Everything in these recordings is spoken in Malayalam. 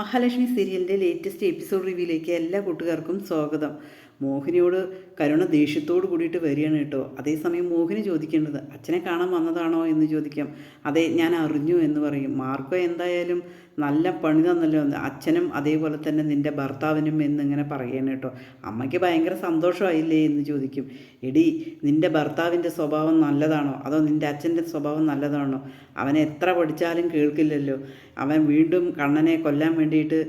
മഹാലക്ഷ്മി സീരിയലിൻ്റെ ലേറ്റസ്റ്റ് എപ്പിസോഡ് റിവ്യൂയിലേക്ക് എല്ലാ കൂട്ടുകാർക്കും സ്വാഗതം. മോഹിനിയോട് കരുണ ദേഷ്യത്തോട് കൂടിയിട്ട് വരികയാണ് കേട്ടോ. അതേസമയം മോഹിനി ചോദിക്കേണ്ടത് അച്ഛനെ കാണാൻ വന്നതാണോ എന്ന് ചോദിക്കാം. അതെ, ഞാൻ അറിഞ്ഞു എന്ന് പറയും. മാർക്കോ എന്തായാലും നല്ല പണി തന്നല്ലോ, അച്ഛനും അതേപോലെ തന്നെ നിൻ്റെ ഭർത്താവിനും എന്നിങ്ങനെ പറയണം കേട്ടോ. അമ്മയ്ക്ക് ഭയങ്കര സന്തോഷമായില്ലേ എന്ന് ചോദിക്കും. എടി, നിൻ്റെ ഭർത്താവിൻ്റെ സ്വഭാവം നല്ലതാണോ അതോ നിൻ്റെ അച്ഛൻ്റെ സ്വഭാവം നല്ലതാണോ? അവൻ എത്ര പഠിച്ചാലും കേൾക്കില്ലല്ലോ. അവൻ വീണ്ടും കണ്ണനെ കൊല്ലാൻ വേണ്ടിയിട്ട്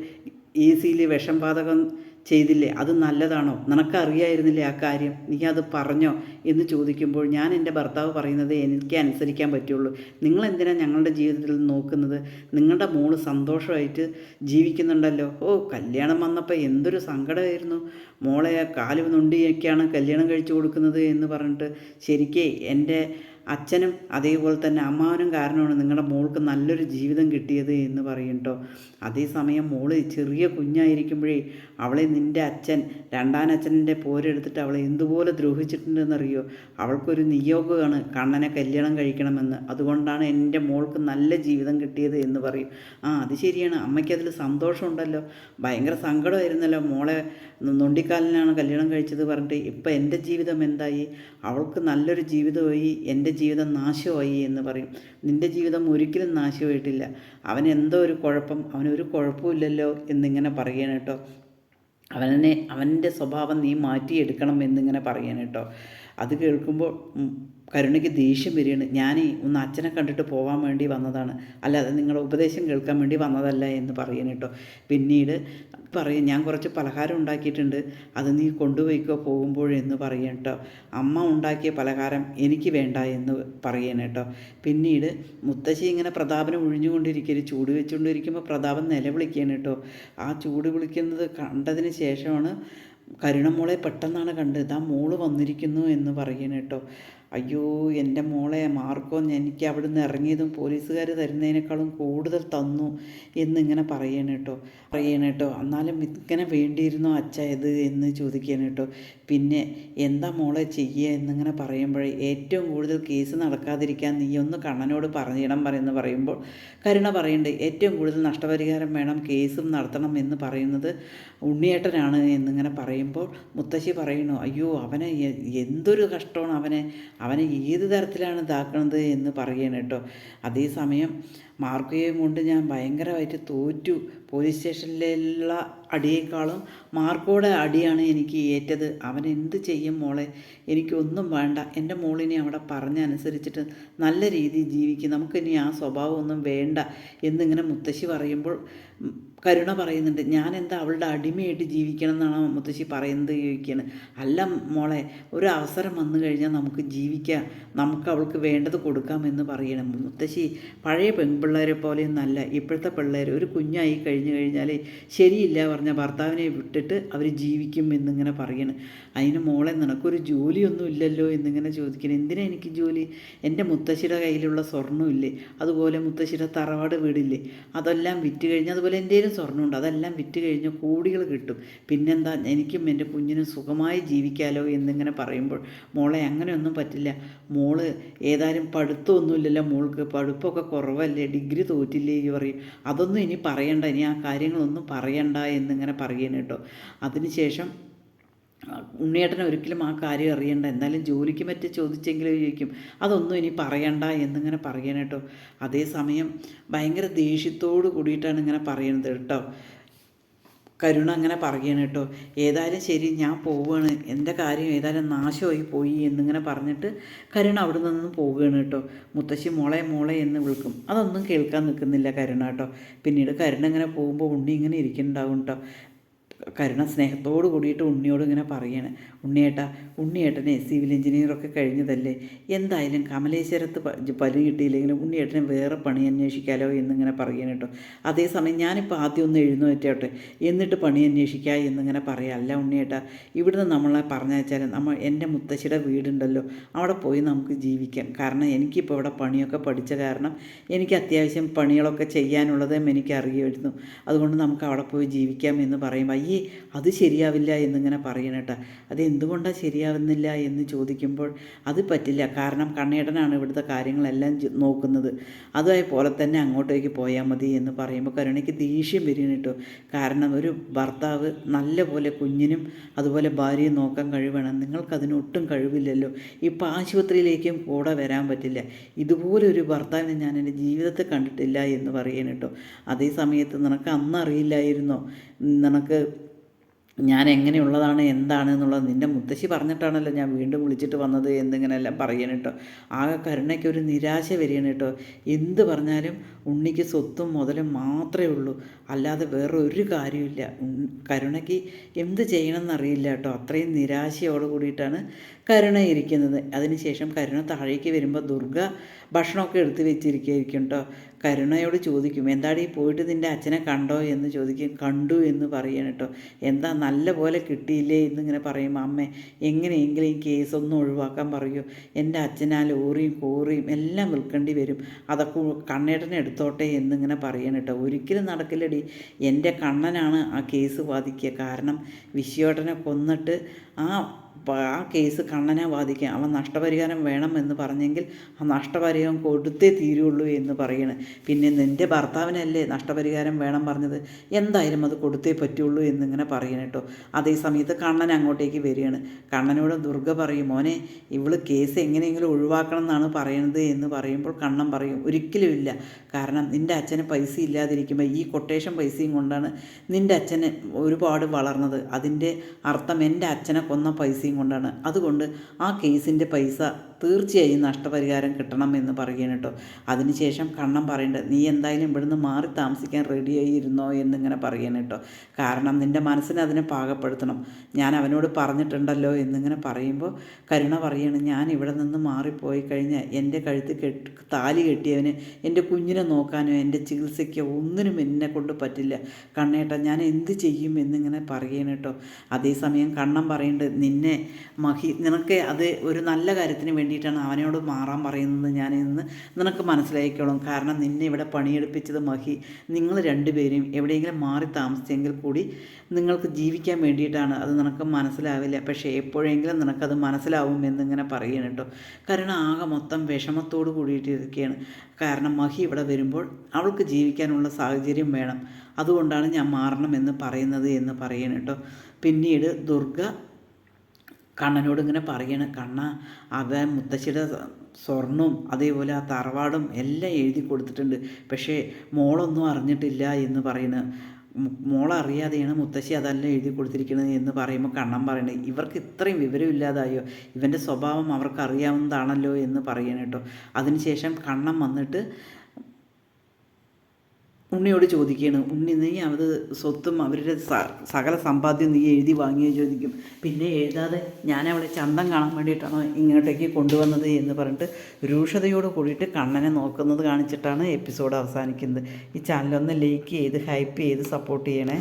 ഈസിയിൽ വിഷം പാതകം ചെയ്തില്ലേ, അത് നല്ലതാണോ? നിനക്കറിയായിരുന്നില്ലേ ആ കാര്യം, നീ അത് പറഞ്ഞോ എന്ന് ചോദിക്കുമ്പോൾ ഞാൻ എൻ്റെ ഭർത്താവ് പറയുന്നത് എനിക്ക് അനുസരിക്കാൻ പറ്റുള്ളൂ. നിങ്ങളെന്തിനാണ് ഞങ്ങളുടെ ജീവിതത്തിൽ നോക്കുന്നത്? നിങ്ങളുടെ മോള് സന്തോഷമായിട്ട് ജീവിക്കുന്നുണ്ടല്ലോ. ഓ, കല്യാണം വന്നപ്പോൾ എന്തൊരു സങ്കടമായിരുന്നു. മോളെ കാല് നൊണ്ടിയൊക്കെയാണ് കല്യാണം കഴിച്ചു കൊടുക്കുന്നത് എന്ന് പറഞ്ഞിട്ട് ശരിക്കേ എൻ്റെ അച്ഛനും അതേപോലെ തന്നെ അമ്മാവനും കാരണമാണ് നിങ്ങളുടെ മോൾക്ക് നല്ലൊരു ജീവിതം കിട്ടിയത് എന്ന് പറയും കേട്ടോ. അതേസമയം മോള് ചെറിയ കുഞ്ഞായിരിക്കുമ്പോഴേ അവളെ നിൻ്റെ അച്ഛൻ രണ്ടാനച്ഛൻ്റെ പോരെടുത്തിട്ട് അവളെ എന്തുപോലെ ദ്രോഹിച്ചിട്ടുണ്ടെന്നറിയോ? അവൾക്കൊരു നിയോഗമാണ് കണ്ണനെ കല്യാണം കഴിക്കണമെന്ന്. അതുകൊണ്ടാണ് എൻ്റെ മോൾക്ക് നല്ല ജീവിതം കിട്ടിയത് എന്ന് പറയും. അത് ശരിയാണ്, അമ്മയ്ക്കതിൽ സന്തോഷമുണ്ടല്ലോ. ഭയങ്കര സങ്കടമായിരുന്നല്ലോ മോളെ നൊണ്ടിക്കാലിനാണ് കല്യാണം കഴിച്ചത് പറഞ്ഞിട്ട്. ഇപ്പം എൻ്റെ ജീവിതം എന്തായി? അവൾക്ക് നല്ലൊരു ജീവിതമായി, എൻ്റെ ജീവിതം നാശമായി എന്ന് പറയും. നിൻ്റെ ജീവിതം ഒരിക്കലും നാശമായിട്ടില്ല. അവനെന്തോ ഒരു കുഴപ്പം, അവനൊരു കുഴപ്പമില്ലല്ലോ എന്നിങ്ങനെ പറയണം കേട്ടോ. അവൻ്റെ സ്വഭാവം നീ മാറ്റിയെടുക്കണം എന്നിങ്ങനെ പറയണം കേട്ടോ. അത് കേൾക്കുമ്പോൾ കരുണയ്ക്ക് ദേഷ്യം വരികയാണ്. ഞാനേ ഒന്ന് അച്ഛനെ കണ്ടിട്ട് പോകാൻ വേണ്ടി വന്നതാണ്, അല്ലാതെ നിങ്ങളുടെ ഉപദേശം കേൾക്കാൻ വേണ്ടി വന്നതല്ല എന്ന് പറയണം കേട്ടോ. പിന്നീട് പറയും, ഞാൻ കുറച്ച് പലഹാരം ഉണ്ടാക്കിയിട്ടുണ്ട്, അത് നീ കൊണ്ടുപോയിക്കോ പോകുമ്പോഴെന്ന് പറയണം കേട്ടോ. അമ്മ ഉണ്ടാക്കിയ പലഹാരം എനിക്ക് വേണ്ട എന്ന് പറയണം കേട്ടോ. പിന്നീട് മുത്തശ്ശി ഇങ്ങനെ പ്രതാപനെ ഒഴിഞ്ഞുകൊണ്ടിരിക്കുകയും ചൂട് വെച്ചുകൊണ്ടിരിക്കുമ്പോൾ പ്രതാപൻ നിലവിളിക്കുകയാണ് കേട്ടോ. ആ ചൂട് വിളിക്കുന്നത് കണ്ടതിന് ശേഷമാണ് കരുണ മോളെ പെട്ടെന്നാണ് കണ്ടത്. ആ മോള് വന്നിരിക്കുന്നു എന്ന് പറയണം കേട്ടോ. അയ്യോ, എൻ്റെ മോളെ മാർക്കോ എനിക്ക് അവിടെ നിന്ന് ഇറങ്ങിയതും പോലീസുകാർ തരുന്നതിനേക്കാളും കൂടുതൽ തന്നു എന്നിങ്ങനെ പറയണം കേട്ടോ. എന്നാലും ഇങ്ങനെ വേണ്ടിയിരുന്നോ അച്ഛ ഇത് എന്ന് ചോദിക്കണം കേട്ടോ. പിന്നെ എന്താ മോളെ ചെയ്യുക എന്നിങ്ങനെ പറയുമ്പോൾ ഏറ്റവും കൂടുതൽ കേസ് നടക്കാതിരിക്കാൻ നീ ഒന്ന് കണ്ണനോട് പറഞ്ഞിടം പറയുമെന്ന് പറയുമ്പോൾ കരുണ പറയുന്നുണ്ട്, ഏറ്റവും കൂടുതൽ നഷ്ടപരിഹാരം വേണം, കേസും നടത്തണം എന്ന് പറയുന്നത് ഉണ്ണിയേട്ടനാണ് എന്നിങ്ങനെ പറയുമ്പോൾ മുത്തശ്ശി പറയുന്നു, അയ്യോ അവനെ എന്തൊരു കഷ്ടമാണ്, അവനെ ഏത് തരത്തിലാണ് ഇതാക്കണത് എന്ന് പറയണം കേട്ടോ. അതേസമയം മാർക്കോയെയും കൊണ്ട് ഞാൻ ഭയങ്കരമായിട്ട് തോറ്റു. പോലീസ് സ്റ്റേഷനിലുള്ള അടിയേക്കാളും മാർക്കോയുടെ അടിയാണ് എനിക്ക് ഏറ്റത്. അവൻ എന്ത് ചെയ്യും മോളെ? എനിക്കൊന്നും വേണ്ട. എൻ്റെ മോളിനെ അവിടെ പറഞ്ഞനുസരിച്ചിട്ട് നല്ല രീതിയിൽ ജീവിക്കും, നമുക്കിനി ആ സ്വഭാവമൊന്നും വേണ്ട എന്നിങ്ങനെ മുത്തശ്ശി പറയുമ്പോൾ കരുണ പറയുന്നുണ്ട്, ഞാൻ എന്താ അവളുടെ അടിമയായിട്ട് ജീവിക്കണം എന്നാണോ മുത്തശ്ശി പറയുന്നത് ചോദിക്കുകയാണ്. അല്ല മോളെ, ഒരു അവസരം വന്നു കഴിഞ്ഞാൽ നമുക്ക് ജീവിക്കാം, നമുക്ക് അവൾക്ക് വേണ്ടത് കൊടുക്കാമെന്ന് പറയണം. മുത്തശ്ശി പഴയ പെൺപിള്ളേരെ പോലെയൊന്നല്ല ഇപ്പോഴത്തെ പിള്ളേർ. ഒരു കുഞ്ഞായി കഴിഞ്ഞു കഴിഞ്ഞാൽ ശരിയില്ല പറഞ്ഞ ഭർത്താവിനെ വിട്ടിട്ട് അവർ ജീവിക്കും എന്നിങ്ങനെ പറയണം. അതിന് മോളെ നിനക്കൊരു ജോലിയൊന്നും ഇല്ലല്ലോ എന്നിങ്ങനെ ചോദിക്കണം. എന്തിനാ എനിക്ക് ജോലി? എൻ്റെ മുത്തശ്ശിയുടെ കയ്യിലുള്ള സ്വർണ്ണമില്ലേ, അതുപോലെ മുത്തശ്ശിയുടെ തറവാട് വീടില്ലേ, അതെല്ലാം വിറ്റ് കഴിഞ്ഞ്, അതുപോലെ എൻ്റെ സ്വർണ്ണമുണ്ട്, അതെല്ലാം വിറ്റ് കഴിഞ്ഞ് കോടികൾ കിട്ടും. പിന്നെന്താ, എനിക്കും എൻ്റെ കുഞ്ഞിനും സുഖമായി ജീവിക്കാമല്ലോ എന്നിങ്ങനെ പറയുമ്പോൾ മോളെ അങ്ങനെയൊന്നും പറ്റില്ല. മോള് ഏതായാലും പഠിത്തമൊന്നുമില്ലല്ലോ, മോൾക്ക് പഠിപ്പൊക്കെ കുറവല്ലേ, ഡിഗ്രി തോറ്റില്ലേ പറയും. അതൊന്നും ഇനി പറയണ്ട, ഇനി ആ കാര്യങ്ങളൊന്നും പറയണ്ട എന്നിങ്ങനെ പറയണം കേട്ടോ. അതിനുശേഷം ഉണ്ണിയേട്ടനെ ഒരിക്കലും ആ കാര്യം അറിയണ്ട, എന്തായാലും ജോലിക്ക് മറ്റേ ചോദിച്ചെങ്കിലും ചോദിക്കും, അതൊന്നും ഇനി പറയണ്ട എന്നിങ്ങനെ പറയണം കേട്ടോ. അതേസമയം ഭയങ്കര ദേഷ്യത്തോട് കൂടിയിട്ടാണ് ഇങ്ങനെ പറയുന്നത് കേട്ടോ. കരുണ അങ്ങനെ പറയണം കേട്ടോ. ഏതായാലും ശരി, ഞാൻ പോവുകയാണ്, എൻ്റെ കാര്യം ഏതായാലും നാശമായി പോയി എന്നിങ്ങനെ പറഞ്ഞിട്ട് കരുണ അവിടെ നിന്ന് പോവുകയാണ് കേട്ടോ. മുത്തശ്ശി മോളെ മോളെ എന്ന് വിളിക്കും, അതൊന്നും കേൾക്കാൻ നിൽക്കുന്നില്ല കരുണ കേട്ടോ. പിന്നീട് കരുണ ഇങ്ങനെ പോകുമ്പോൾ ഉണ്ണി ഇങ്ങനെ ഇരിക്കുന്നുണ്ടാവും കേട്ടോ. കരുണ സ്നേഹത്തോട് കൂടിയിട്ട് ഉണ്ണിയോട് ഇങ്ങനെ പറയാണ്, ഉണ്ണിയേട്ടനെ സിവിൽ എഞ്ചിനീയറൊക്കെ കഴിഞ്ഞതല്ലേ, എന്തായാലും കമലേശ്വരത്ത് പണി കിട്ടിയില്ലെങ്കിലും ഉണ്ണിയേട്ടനെ വേറെ പണി അന്വേഷിക്കാമല്ലോ എന്നിങ്ങനെ പറയണം കേട്ടോ. അതേസമയം ഞാനിപ്പോൾ ആദ്യം ഒന്ന് എഴുന്നേറ്റോട്ടെ എന്നിട്ട് പണി അന്വേഷിക്കുക എന്നിങ്ങനെ പറയാം. അല്ല ഉണ്ണിയേട്ടാ, ഇവിടുന്ന് നമ്മളെ പറഞ്ഞയച്ചാൽ എൻ്റെ മുത്തശ്ശിയുടെ വീടുണ്ടല്ലോ, അവിടെ പോയി നമുക്ക് ജീവിക്കാം. കാരണം എനിക്കിപ്പോൾ ഇവിടെ പണിയൊക്കെ പഠിച്ച കാരണം എനിക്ക് അത്യാവശ്യം പണികളൊക്കെ ചെയ്യാനുള്ളതും എനിക്കറിയാമായിരുന്നു. അതുകൊണ്ട് നമുക്ക് അവിടെ പോയി ജീവിക്കാം എന്ന് പറയുമ്പോൾ, ഈ അയ്യേ അത് ശരിയാവില്ല എന്നിങ്ങനെ പറയണേട്ടാ. അത് എന്തുകൊണ്ടാണ് ശരിയാവുന്നില്ല എന്ന് ചോദിക്കുമ്പോൾ അത് പറ്റില്ല, കാരണം കണ്ണേട്ടനാണ് ഇവിടുത്തെ കാര്യങ്ങളെല്ലാം നോക്കുന്നത്, അതേപോലെ തന്നെ അങ്ങോട്ടേക്ക് പോയാൽ മതി എന്ന് പറയുമ്പോൾ കരുണയ്ക്ക് ദേഷ്യം വരും കേട്ടോ. കാരണം ഒരു ഭർത്താവ് നല്ല പോലെ കുഞ്ഞിനും അതുപോലെ ഭാര്യയും നോക്കാൻ കഴിവേണം, നിങ്ങൾക്കതിനൊട്ടും കഴിവില്ലല്ലോ. ഇപ്പോൾ ആശുപത്രിയിലേക്കും കൂടെ വരാൻ പറ്റില്ല. ഇതുപോലൊരു ഭർത്താവിനെ ഞാൻ എൻ്റെ ജീവിതത്തിൽ കണ്ടിട്ടില്ല എന്ന് പറയണം കേട്ടോ. അതേ സമയത്ത് നിനക്ക് അന്നറിയില്ലായിരുന്നോ, നിനക്ക് ഞാൻ എങ്ങനെയുള്ളതാണ് എന്താണ് എന്നുള്ളത് നിൻ്റെ മുത്തശ്ശി പറഞ്ഞിട്ടാണല്ലോ ഞാൻ വീണ്ടും വിളിച്ചിട്ട് വന്നത് എന്നിങ്ങനെയെല്ലാം പറയണം കേട്ടോ. ആകെ കരുണയ്ക്ക് ഒരു നിരാശ വരികയാണ് കേട്ടോ. എന്ത് പറഞ്ഞാലും ഉണ്ണിക്ക് സ്വത്തും മുതലും മാത്രമേ ഉള്ളൂ, അല്ലാതെ വേറെ ഒരു കാര്യമില്ല. കരുണയ്ക്ക് എന്ത് ചെയ്യണമെന്നറിയില്ല കേട്ടോ. അത്രയും നിരാശയോട് കൂടിയിട്ടാണ് കരുണ ഇരിക്കുന്നത്. അതിനുശേഷം കരുണ താഴേക്ക് വരുമ്പോൾ ദുർഗ ഭക്ഷണമൊക്കെ എടുത്ത് വെച്ചിരിക്കുകയായിരിക്കും കേട്ടോ. കരുണയോട് ചോദിക്കും, എന്താടി പോയിട്ട് നിൻ്റെ അച്ഛനെ കണ്ടോ എന്ന് ചോദിക്കും. കണ്ടു എന്ന് പറയണം കേട്ടോ. എന്താ നല്ല പോലെ കിട്ടിയില്ലേ എന്നിങ്ങനെ പറയുമ്പോൾ അമ്മേ എങ്ങനെയെങ്കിലും ഈ കേസൊന്നും ഒഴിവാക്കാൻ പറയൂ, എൻ്റെ അച്ഛനാ ലോറിയും കോറിയും എല്ലാം വിൽക്കേണ്ടി വരും, അതൊക്കെ കണ്ണേട്ടനെ എടുത്തോട്ടെ എന്നിങ്ങനെ പറയണം കേട്ടോ. ഒരിക്കലും നടക്കില്ലടി, എൻ്റെ കണ്ണനാണ് ആ കേസ് വാദിക്കുക. കാരണം വിശ്വേട്ടനെ കൊന്നിട്ട് ആ കേസ് കണ്ണനെ ബാധിക്കുക, അവൻ നഷ്ടപരിഹാരം വേണം എന്ന് പറഞ്ഞെങ്കിൽ ആ നഷ്ടപരിഹാരം കൊടുത്തേ തീരുള്ളൂ എന്ന് പറയണം. പിന്നെ നിൻ്റെ ഭർത്താവിനല്ലേ നഷ്ടപരിഹാരം വേണം പറഞ്ഞത്, എന്തായാലും അത് കൊടുത്തേ പറ്റുള്ളൂ എന്നിങ്ങനെ പറയണം കേട്ടോ. അതേ സമയത്ത് കണ്ണൻ അങ്ങോട്ടേക്ക് വരികയാണ്. കണ്ണനോട് ദുർഗ പറയും, മോനെ ഇവള് കേസ് എങ്ങനെയെങ്കിലും ഒഴിവാക്കണം എന്നാണ് പറയണത് എന്ന് പറയുമ്പോൾ കണ്ണൻ പറയും, ഒരിക്കലുമില്ല, കാരണം നിൻ്റെ അച്ഛന് പൈസ ഇല്ലാതിരിക്കുമ്പോൾ ഈ കൊട്ടേഷൻ പൈസയും കൊണ്ടാണ് നിൻ്റെ അച്ഛന് ഒരുപാട് വളർന്നത്. അതിൻ്റെ അർത്ഥം എൻ്റെ അച്ഛനെ കൊന്ന പൈസയും കൊണ്ടാണ്. അതുകൊണ്ട് ആ കേസിൻ്റെ പൈസ തീർച്ചയായും നഷ്ടപരിഹാരം കിട്ടണം എന്ന് പറയുകയാണ് കേട്ടോ. അതിനുശേഷം കണ്ണൻ പറയേണ്ടത്, നീ എന്തായാലും ഇവിടുന്ന് മാറി താമസിക്കാൻ റെഡിയായി ഇരുന്നോ എന്നിങ്ങനെ പറയുകയാണ് കേട്ടോ. കാരണം നിൻ്റെ മനസ്സിനെ അതിനെ പാകപ്പെടുത്തണം, ഞാൻ അവനോട് പറഞ്ഞിട്ടുണ്ടല്ലോ എന്നിങ്ങനെ പറയുമ്പോൾ കരുണ പറയാണ്, ഞാൻ ഇവിടെ നിന്ന് മാറിപ്പോയി കഴിഞ്ഞാൽ എൻ്റെ കഴുത്ത് താലി കെട്ടിയവന് എൻ്റെ കുഞ്ഞിനെ നോക്കാനോ എൻ്റെ ചികിത്സയ്ക്കോ ഒന്നിനും എന്നെ കൊണ്ട് പറ്റില്ല കണ്ണേട്ട, ഞാൻ എന്ത് ചെയ്യും എന്നിങ്ങനെ പറയുകയാണ് കേട്ടോ. അതേസമയം കണ്ണൻ പറയേണ്ടത്, നിനക്ക് അത് ഒരു നല്ല കാര്യത്തിന് വേണ്ടിയിട്ടാണ് അവനോട് മാറാൻ പറയുന്നത് ഞാൻ ഇന്ന് നിനക്ക് മനസ്സിലാക്കിക്കോളും. കാരണം നിന്നെ ഇവിടെ പണിയെടുപ്പിച്ചത് മഹി, നിങ്ങൾ രണ്ടുപേരും എവിടെയെങ്കിലും മാറി താമസിച്ചെങ്കിൽ കൂടി നിങ്ങൾക്ക് ജീവിക്കാൻ വേണ്ടിയിട്ടാണ്. അത് നിനക്ക് മനസ്സിലാവില്ല, പക്ഷേ എപ്പോഴെങ്കിലും നിനക്കത് മനസ്സിലാവും എന്നിങ്ങനെ പറയണം കേട്ടോ. കാരണം ആകെ മൊത്തം വിഷമത്തോട് കൂടിയിട്ടിരിക്കുകയാണ്. കാരണം മഹി ഇവിടെ വരുമ്പോൾ അവൾക്ക് ജീവിക്കാനുള്ള സാഹചര്യം വേണം, അതുകൊണ്ടാണ് ഞാൻ മാറണമെന്ന് പറയുന്നത് എന്ന് പറയണം കേട്ടോ. പിന്നീട് ദുർഗ കണ്ണനോട് ഇങ്ങനെ പറയണം, കണ്ണ അത് മുത്തശ്ശിയുടെ സ്വർണവും അതേപോലെ ആ തറവാടും എല്ലാം എഴുതി കൊടുത്തിട്ടുണ്ട്, പക്ഷേ മോളൊന്നും അറിഞ്ഞിട്ടില്ല എന്ന് പറയുന്നത്. മോളറിയാതെയാണ് മുത്തശ്ശി അതെല്ലാം എഴുതി കൊടുത്തിരിക്കുന്നത് എന്ന് പറയുമ്പോൾ കണ്ണൻ പറയണേ, ഇവർക്ക് ഇത്രയും വിവരമില്ലാതായോ, ഇവൻ്റെ സ്വഭാവം അവർക്ക് അറിയാവുന്നതാണല്ലോ എന്ന് പറയണം കേട്ടോ. അതിനുശേഷം കണ്ണൻ വന്നിട്ട് ഉണ്ണിയോട് ചോദിക്കുകയാണ്, ഉണ്ണി നീ അത് സ്വത്തും അവരുടെ സകല സമ്പാദ്യം നീ എഴുതി വാങ്ങിയോ ചോദിക്കും. പിന്നെ എഴുതാതെ ഞാൻ അവളെ ചന്തം കാണാൻ വേണ്ടിയിട്ടാണോ ഇങ്ങോട്ടേക്ക് കൊണ്ടുവന്നത് എന്ന് പറഞ്ഞിട്ട് രൂക്ഷതയോട് കൂടിയിട്ട് കണ്ണനെ നോക്കുന്നത് കാണിച്ചിട്ടാണ് എപ്പിസോഡ് അവസാനിക്കുന്നത്. ഈ ചാനലൊന്ന് ലൈക്ക് ചെയ്ത് ഹൈപ്പ് ചെയ്ത് സപ്പോർട്ട് ചെയ്യണേ.